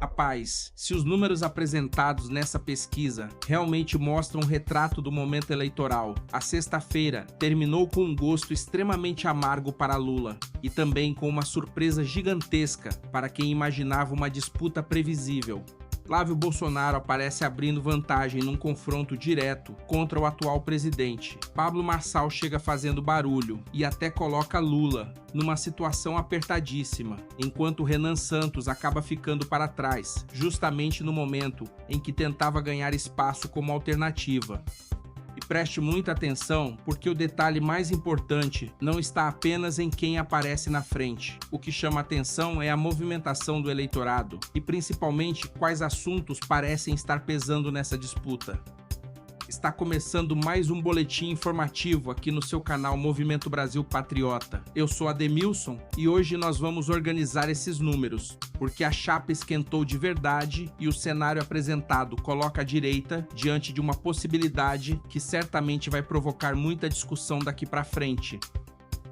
Rapaz, se os números apresentados nessa pesquisa realmente mostram um retrato do momento eleitoral, a sexta-feira terminou com um gosto extremamente amargo para Lula e também com uma surpresa gigantesca para quem imaginava uma disputa previsível. Flávio Bolsonaro aparece abrindo vantagem num confronto direto contra o atual presidente. Pablo Marçal chega fazendo barulho e até coloca Lula numa situação apertadíssima, enquanto Renan Santos acaba ficando para trás, justamente no momento em que tentava ganhar espaço como alternativa. E preste muita atenção, porque o detalhe mais importante não está apenas em quem aparece na frente. O que chama atenção é a movimentação do eleitorado e principalmente quais assuntos parecem estar pesando nessa disputa. Está começando mais um boletim informativo aqui no seu canal Movimento Brasil Patriota. Eu sou Ademilson e hoje nós vamos organizar esses números, porque a chapa esquentou de verdade e o cenário apresentado coloca a direita diante de uma possibilidade que certamente vai provocar muita discussão daqui para frente.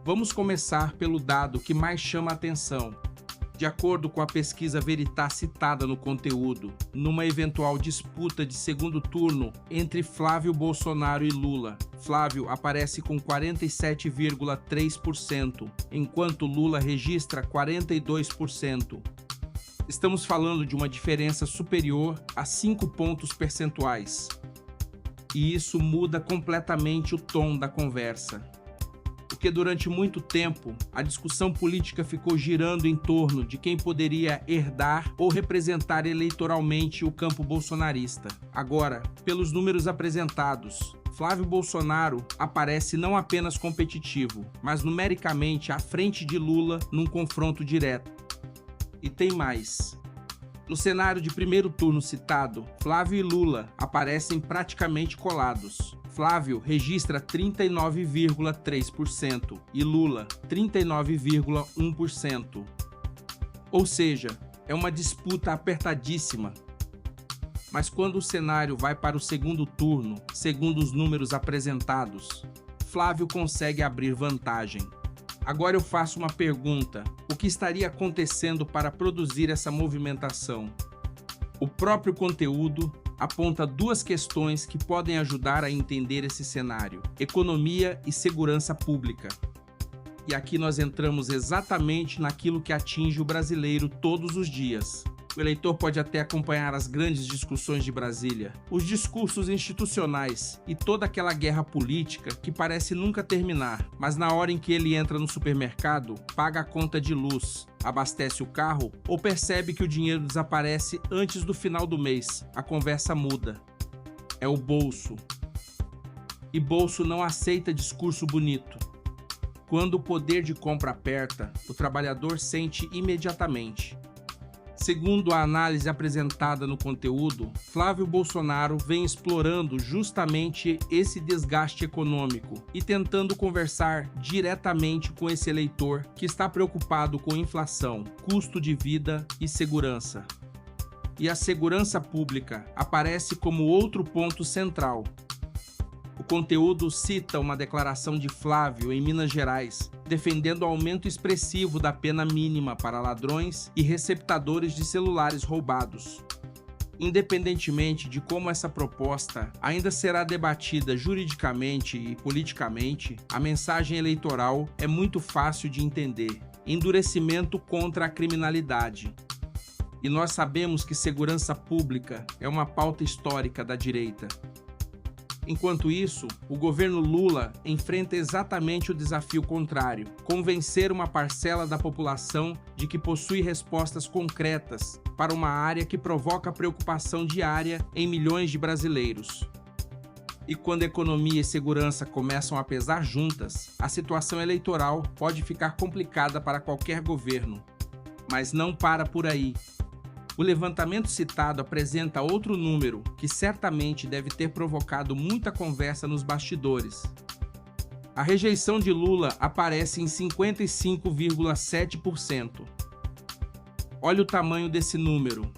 Vamos começar pelo dado que mais chama a atenção. De acordo com a pesquisa Veritas citada no conteúdo, numa eventual disputa de segundo turno entre Flávio Bolsonaro e Lula, Flávio aparece com 47,3%, enquanto Lula registra 42%. Estamos falando de uma diferença superior a 5 pontos percentuais. E isso muda completamente o tom da conversa. Porque durante muito tempo, a discussão política ficou girando em torno de quem poderia herdar ou representar eleitoralmente o campo bolsonarista. Agora, pelos números apresentados, Flávio Bolsonaro aparece não apenas competitivo, mas numericamente à frente de Lula num confronto direto. E tem mais. No cenário de primeiro turno citado, Flávio e Lula aparecem praticamente colados. Flávio registra 39,3% e Lula 39,1%. Ou seja, é uma disputa apertadíssima. Mas quando o cenário vai para o segundo turno, segundo os números apresentados, Flávio consegue abrir vantagem. Agora eu faço uma pergunta: o que estaria acontecendo para produzir essa movimentação? O próprio conteúdo aponta duas questões que podem ajudar a entender esse cenário: economia e segurança pública. E aqui nós entramos exatamente naquilo que atinge o brasileiro todos os dias. O eleitor pode até acompanhar as grandes discussões de Brasília, os discursos institucionais e toda aquela guerra política que parece nunca terminar, mas na hora em que ele entra no supermercado, paga a conta de luz, abastece o carro ou percebe que o dinheiro desaparece antes do final do mês, a conversa muda. É o bolso. E bolso não aceita discurso bonito. Quando o poder de compra aperta, o trabalhador sente imediatamente. Segundo a análise apresentada no conteúdo, Flávio Bolsonaro vem explorando justamente esse desgaste econômico e tentando conversar diretamente com esse eleitor que está preocupado com inflação, custo de vida e segurança. E a segurança pública aparece como outro ponto central. O conteúdo cita uma declaração de Flávio em Minas Gerais, defendendo o aumento expressivo da pena mínima para ladrões e receptadores de celulares roubados. Independentemente de como essa proposta ainda será debatida juridicamente e politicamente, a mensagem eleitoral é muito fácil de entender: endurecimento contra a criminalidade. E nós sabemos que segurança pública é uma pauta histórica da direita. Enquanto isso, o governo Lula enfrenta exatamente o desafio contrário: convencer uma parcela da população de que possui respostas concretas para uma área que provoca preocupação diária em milhões de brasileiros. E quando economia e segurança começam a pesar juntas, a situação eleitoral pode ficar complicada para qualquer governo. Mas não para por aí. O levantamento citado apresenta outro número que certamente deve ter provocado muita conversa nos bastidores. A rejeição de Lula aparece em 55,7%. Olha o tamanho desse número.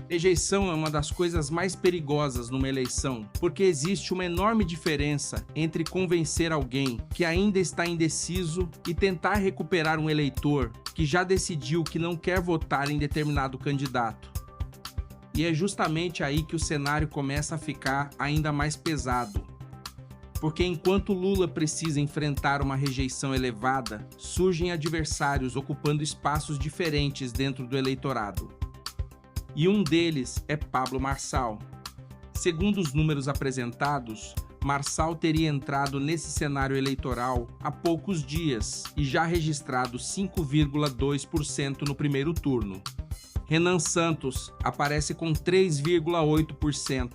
Rejeição é uma das coisas mais perigosas numa eleição, porque existe uma enorme diferença entre convencer alguém que ainda está indeciso e tentar recuperar um eleitor que já decidiu que não quer votar em determinado candidato. E é justamente aí que o cenário começa a ficar ainda mais pesado. Porque enquanto Lula precisa enfrentar uma rejeição elevada, surgem adversários ocupando espaços diferentes dentro do eleitorado. E um deles é Pablo Marçal. Segundo os números apresentados, Marçal teria entrado nesse cenário eleitoral há poucos dias e já registrado 5,2% no primeiro turno. Renan Santos aparece com 3,8%.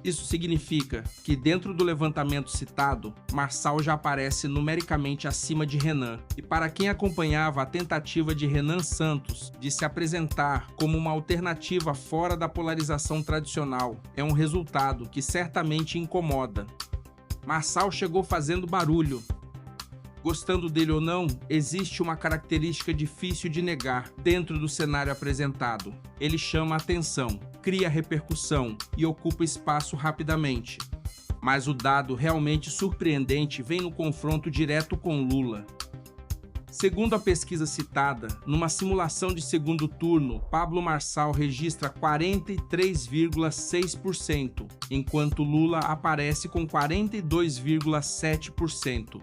Isso significa que, dentro do levantamento citado, Marçal já aparece numericamente acima de Renan. E para quem acompanhava a tentativa de Renan Santos de se apresentar como uma alternativa fora da polarização tradicional, é um resultado que certamente incomoda. Marçal chegou fazendo barulho. Gostando dele ou não, existe uma característica difícil de negar dentro do cenário apresentado. Ele chama a atenção, cria repercussão e ocupa espaço rapidamente. Mas o dado realmente surpreendente vem no confronto direto com Lula. Segundo a pesquisa citada, numa simulação de segundo turno, Pablo Marçal registra 43,6%, enquanto Lula aparece com 42,7%.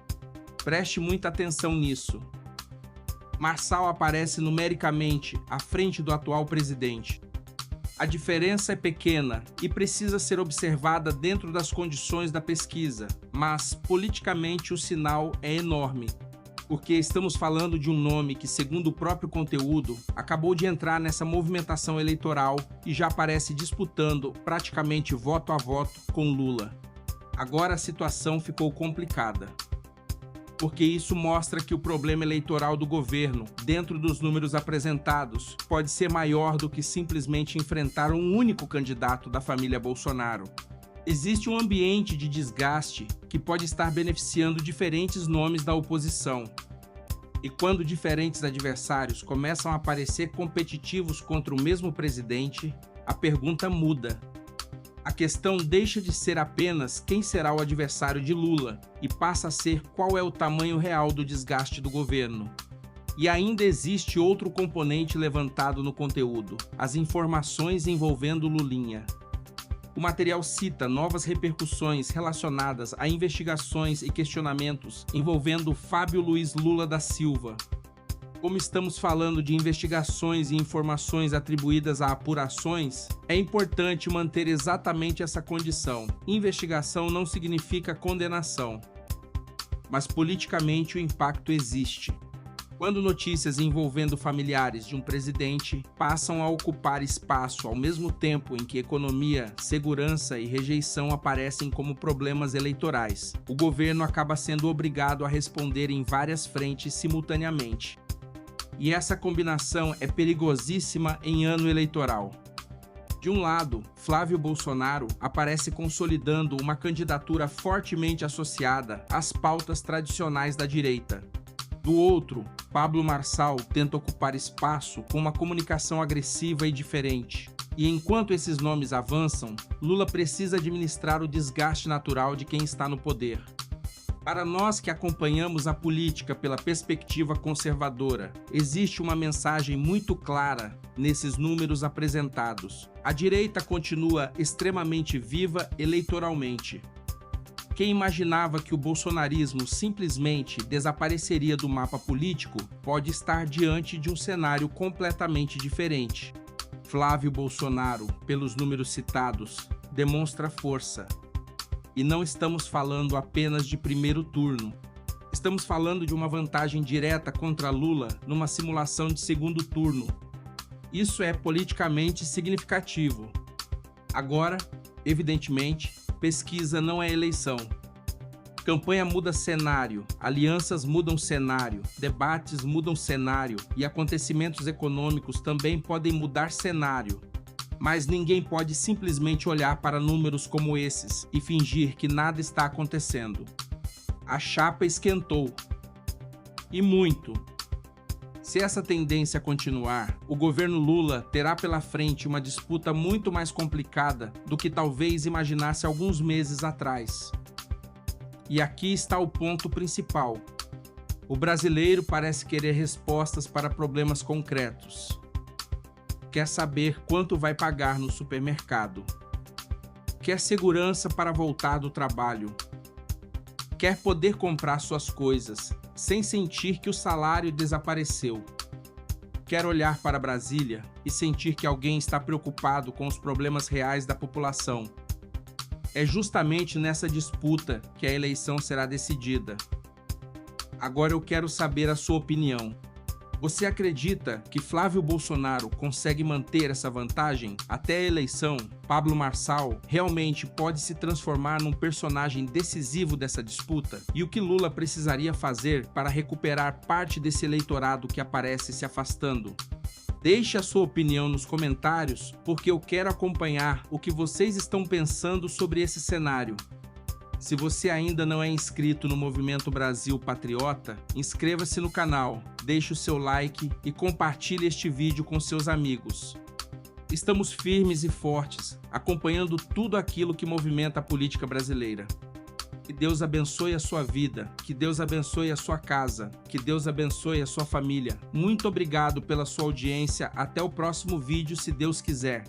Preste muita atenção nisso. Marçal aparece numericamente à frente do atual presidente. A diferença é pequena e precisa ser observada dentro das condições da pesquisa, mas politicamente o sinal é enorme, porque estamos falando de um nome que, segundo o próprio conteúdo, acabou de entrar nessa movimentação eleitoral e já aparece disputando praticamente voto a voto com Lula. Agora a situação ficou complicada, porque isso mostra que o problema eleitoral do governo, dentro dos números apresentados, pode ser maior do que simplesmente enfrentar um único candidato da família Bolsonaro. Existe um ambiente de desgaste que pode estar beneficiando diferentes nomes da oposição. E quando diferentes adversários começam a aparecer competitivos contra o mesmo presidente, a pergunta muda. A questão deixa de ser apenas quem será o adversário de Lula e passa a ser qual é o tamanho real do desgaste do governo. E ainda existe outro componente levantado no conteúdo: as informações envolvendo Lulinha. O material cita novas repercussões relacionadas a investigações e questionamentos envolvendo Fábio Luiz Lula da Silva. Como estamos falando de investigações e informações atribuídas a apurações, é importante manter exatamente essa condição. Investigação não significa condenação, mas politicamente o impacto existe. Quando notícias envolvendo familiares de um presidente passam a ocupar espaço ao mesmo tempo em que economia, segurança e rejeição aparecem como problemas eleitorais, o governo acaba sendo obrigado a responder em várias frentes simultaneamente. E essa combinação é perigosíssima em ano eleitoral. De um lado, Flávio Bolsonaro aparece consolidando uma candidatura fortemente associada às pautas tradicionais da direita. Do outro, Pablo Marçal tenta ocupar espaço com uma comunicação agressiva e diferente. E enquanto esses nomes avançam, Lula precisa administrar o desgaste natural de quem está no poder. Para nós que acompanhamos a política pela perspectiva conservadora, existe uma mensagem muito clara nesses números apresentados. A direita continua extremamente viva eleitoralmente. Quem imaginava que o bolsonarismo simplesmente desapareceria do mapa político pode estar diante de um cenário completamente diferente. Flávio Bolsonaro, pelos números citados, demonstra força. E não estamos falando apenas de primeiro turno. Estamos falando de uma vantagem direta contra Lula numa simulação de segundo turno. Isso é politicamente significativo. Agora, evidentemente, pesquisa não é eleição. Campanha muda cenário, alianças mudam cenário, debates mudam cenário e acontecimentos econômicos também podem mudar cenário. Mas ninguém pode simplesmente olhar para números como esses e fingir que nada está acontecendo. A chapa esquentou. E muito. Se essa tendência continuar, o governo Lula terá pela frente uma disputa muito mais complicada do que talvez imaginasse alguns meses atrás. E aqui está o ponto principal. O brasileiro parece querer respostas para problemas concretos. Quer saber quanto vai pagar no supermercado. Quer segurança para voltar do trabalho. Quer poder comprar suas coisas sem sentir que o salário desapareceu. Quer olhar para Brasília e sentir que alguém está preocupado com os problemas reais da população. É justamente nessa disputa que a eleição será decidida. Agora eu quero saber a sua opinião. Você acredita que Flávio Bolsonaro consegue manter essa vantagem até a eleição? Pablo Marçal realmente pode se transformar num personagem decisivo dessa disputa? E o que Lula precisaria fazer para recuperar parte desse eleitorado que aparece se afastando? Deixe a sua opinião nos comentários, porque eu quero acompanhar o que vocês estão pensando sobre esse cenário. Se você ainda não é inscrito no Movimento Brasil Patriota, inscreva-se no canal, deixe o seu like e compartilhe este vídeo com seus amigos. Estamos firmes e fortes, acompanhando tudo aquilo que movimenta a política brasileira. Que Deus abençoe a sua vida, que Deus abençoe a sua casa, que Deus abençoe a sua família. Muito obrigado pela sua audiência, até o próximo vídeo, se Deus quiser.